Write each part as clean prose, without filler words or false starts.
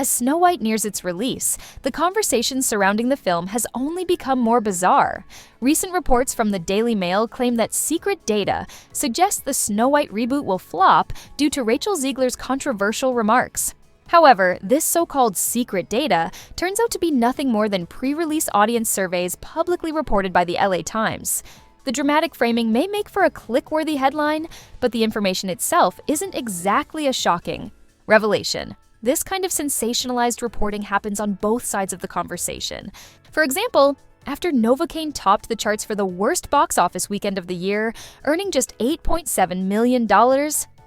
As Snow White nears its release, the conversation surrounding the film has only become more bizarre. Recent reports from the Daily Mail claim that secret data suggests the Snow White reboot will flop due to Rachel Zegler's controversial remarks. However, this so-called secret data turns out to be nothing more than pre-release audience surveys publicly reported by the LA Times. The dramatic framing may make for a click-worthy headline, but the information itself isn't exactly as shocking. Revelation. This kind of sensationalized reporting happens on both sides of the conversation. For example, after Novocaine topped the charts for the worst box office weekend of the year, earning just $8.7 million,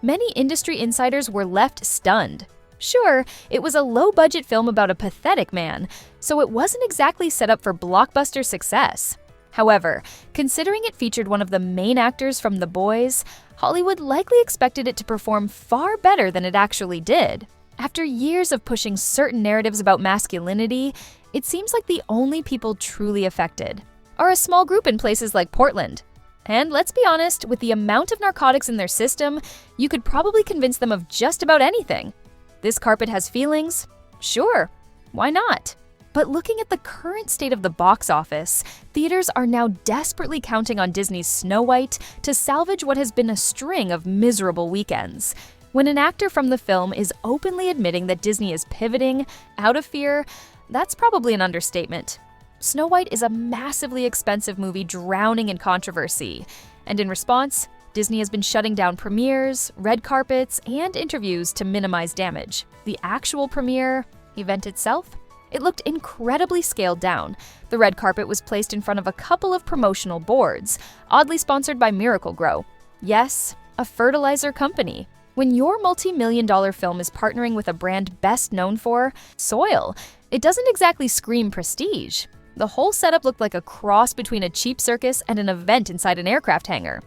many industry insiders were left stunned. Sure, it was a low-budget film about a pathetic man, so it wasn't exactly set up for blockbuster success. However, considering it featured one of the main actors from The Boys, Hollywood likely expected it to perform far better than it actually did. After years of pushing certain narratives about masculinity, it seems like the only people truly affected are a small group in places like Portland. And let's be honest, with the amount of narcotics in their system, you could probably convince them of just about anything. This carpet has feelings? Sure, why not? But looking at the current state of the box office, theaters are now desperately counting on Disney's Snow White to salvage what has been a string of miserable weekends. When an actor from the film is openly admitting that Disney is pivoting out of fear, that's probably an understatement. Snow White is a massively expensive movie drowning in controversy, and in response, Disney has been shutting down premieres, red carpets, and interviews to minimize damage. The actual premiere event itself? It looked incredibly scaled down. The red carpet was placed in front of a couple of promotional boards, oddly sponsored by Miracle-Gro. Yes, a fertilizer company. When your multi-million-dollar film is partnering with a brand best known for soil, it doesn't exactly scream prestige. The whole setup looked like a cross between a cheap circus and an event inside an aircraft hangar.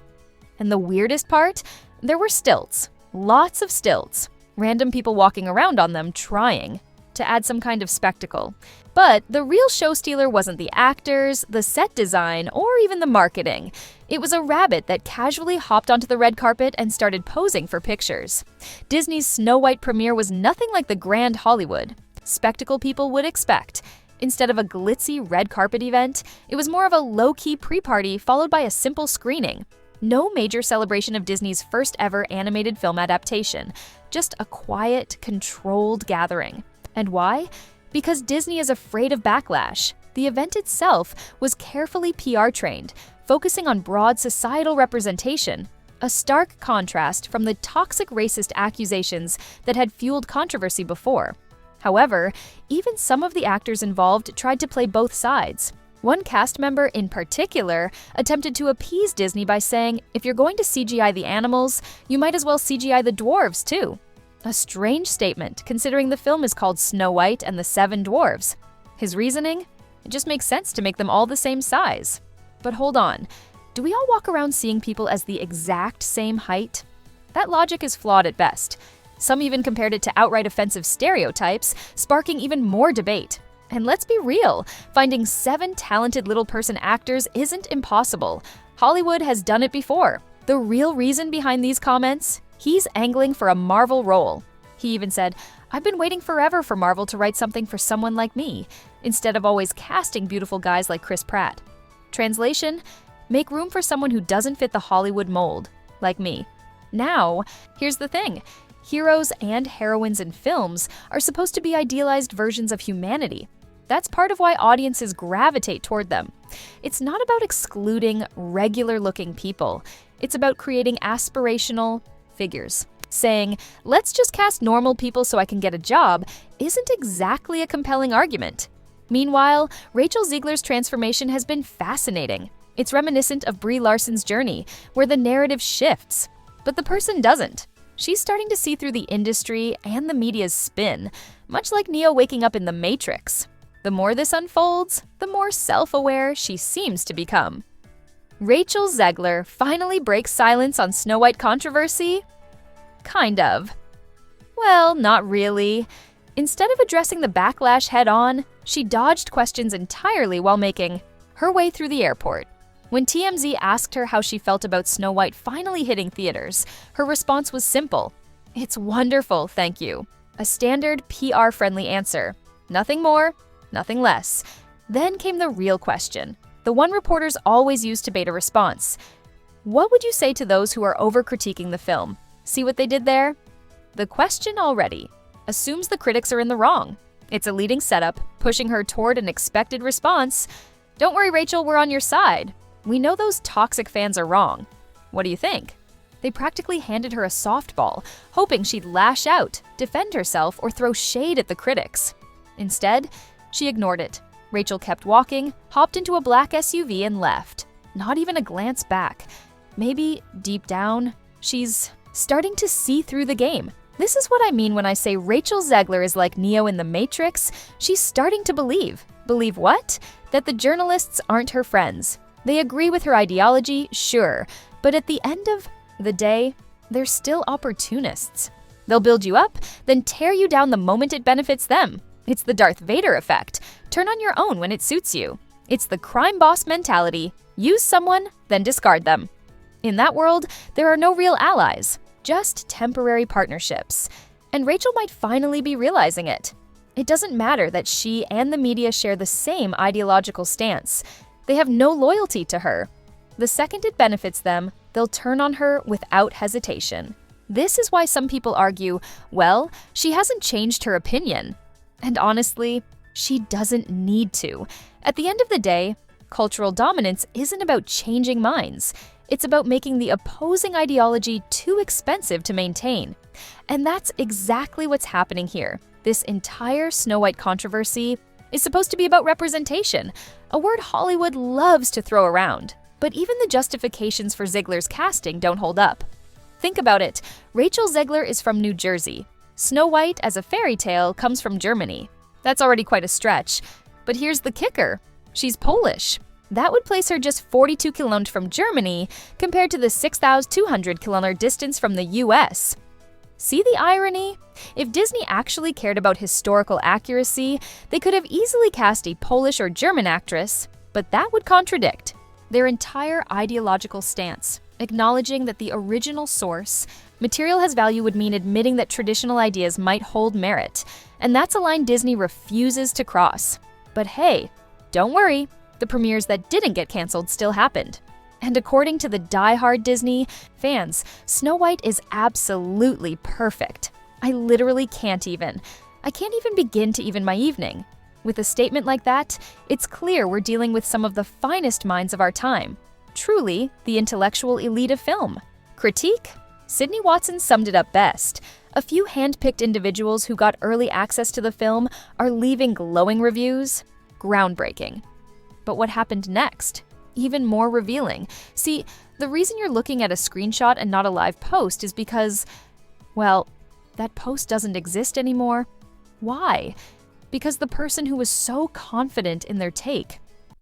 And the weirdest part? There were stilts. Lots of stilts. Random people walking around on them trying to add some kind of spectacle. But the real show stealer wasn't the actors, the set design, or even the marketing. It was a rabbit that casually hopped onto the red carpet and started posing for pictures. Disney's Snow White premiere was nothing like the grand Hollywood spectacle people would expect. Instead of a glitzy red carpet event, it was more of a low-key pre-party followed by a simple screening. No major celebration of Disney's first ever animated film adaptation, just a quiet, controlled gathering. And why? Because Disney is afraid of backlash. The event itself was carefully PR trained, focusing on broad societal representation, a stark contrast from the toxic racist accusations that had fueled controversy before. However, even some of the actors involved tried to play both sides. One cast member in particular attempted to appease Disney by saying, if you're going to CGI the animals, you might as well CGI the dwarves too. A strange statement, considering the film is called Snow White and the Seven Dwarves. His reasoning? It just makes sense to make them all the same size. But hold on, do we all walk around seeing people as the exact same height? That logic is flawed at best. Some even compared it to outright offensive stereotypes, sparking even more debate. And let's be real, finding 7 talented little person actors isn't impossible. Hollywood has done it before. The real reason behind these comments? He's angling for a Marvel role. He even said, I've been waiting forever for Marvel to write something for someone like me, instead of always casting beautiful guys like Chris Pratt. Translation, make room for someone who doesn't fit the Hollywood mold, like me. Now, here's the thing. Heroes and heroines in films are supposed to be idealized versions of humanity. That's part of why audiences gravitate toward them. It's not about excluding regular-looking people. It's about creating aspirational figures. Saying, let's just cast normal people so I can get a job, isn't exactly a compelling argument. Meanwhile, Rachel Zegler's transformation has been fascinating. It's reminiscent of Brie Larson's journey, where the narrative shifts, but the person doesn't. She's starting to see through the industry and the media's spin, much like Neo waking up in The Matrix. The more this unfolds, the more self-aware she seems to become. Rachel Zegler finally breaks silence on Snow White controversy? Kind of. Well, not really. Instead of addressing the backlash head-on, she dodged questions entirely while making her way through the airport. When TMZ asked her how she felt about Snow White finally hitting theaters, her response was simple. It's wonderful, thank you. A standard PR-friendly answer. Nothing more, nothing less. Then came the real question, the one reporters always use to bait a response. What would you say to those who are over-critiquing the film? See what they did there? The question already assumes the critics are in the wrong. It's a leading setup, pushing her toward an expected response. Don't worry, Rachel, we're on your side. We know those toxic fans are wrong. What do you think? They practically handed her a softball, hoping she'd lash out, defend herself, or throw shade at the critics. Instead, she ignored it. Rachel kept walking, hopped into a black SUV, and left. Not even a glance back. Maybe, deep down, she's starting to see through the game. This is what I mean when I say Rachel Zegler is like Neo in The Matrix. She's starting to believe. Believe what? That the journalists aren't her friends. They agree with her ideology, sure, but at the end of the day, they're still opportunists. They'll build you up, then tear you down the moment it benefits them. It's the Darth Vader effect. Turn on your own when it suits you. It's the crime boss mentality. Use someone, then discard them. In that world, there are no real allies, just temporary partnerships. And Rachel might finally be realizing it. It doesn't matter that she and the media share the same ideological stance. They have no loyalty to her. The second it benefits them, they'll turn on her without hesitation. This is why some people argue, well, she hasn't changed her opinion. And honestly, she doesn't need to. At the end of the day, cultural dominance isn't about changing minds. It's about making the opposing ideology too expensive to maintain. And that's exactly what's happening here. This entire Snow White controversy is supposed to be about representation, a word Hollywood loves to throw around. But even the justifications for Zegler's casting don't hold up. Think about it. Rachel Zegler is from New Jersey. Snow White, as a fairy tale, comes from Germany. That's already quite a stretch. But here's the kicker. She's Polish. That would place her just 42 kilometers from Germany compared to the 6,200 kilometer distance from the US. See the irony? If Disney actually cared about historical accuracy, they could have easily cast a Polish or German actress, but that would contradict their entire ideological stance. Acknowledging that the original source material has value would mean admitting that traditional ideas might hold merit, and that's a line Disney refuses to cross. But hey, don't worry, the premieres that didn't get canceled still happened. And according to the die-hard Disney fans, Snow White is absolutely perfect. I literally can't even begin to even my evening. With a statement like that, it's clear we're dealing with some of the finest minds of our time. Truly, the intellectual elite of film. Critique? Sydney Watson summed it up best. A few hand-picked individuals who got early access to the film are leaving glowing reviews. Groundbreaking. But what happened next? Even more revealing. See, the reason you're looking at a screenshot and not a live post is because, well, that post doesn't exist anymore. Why? Because the person who was so confident in their take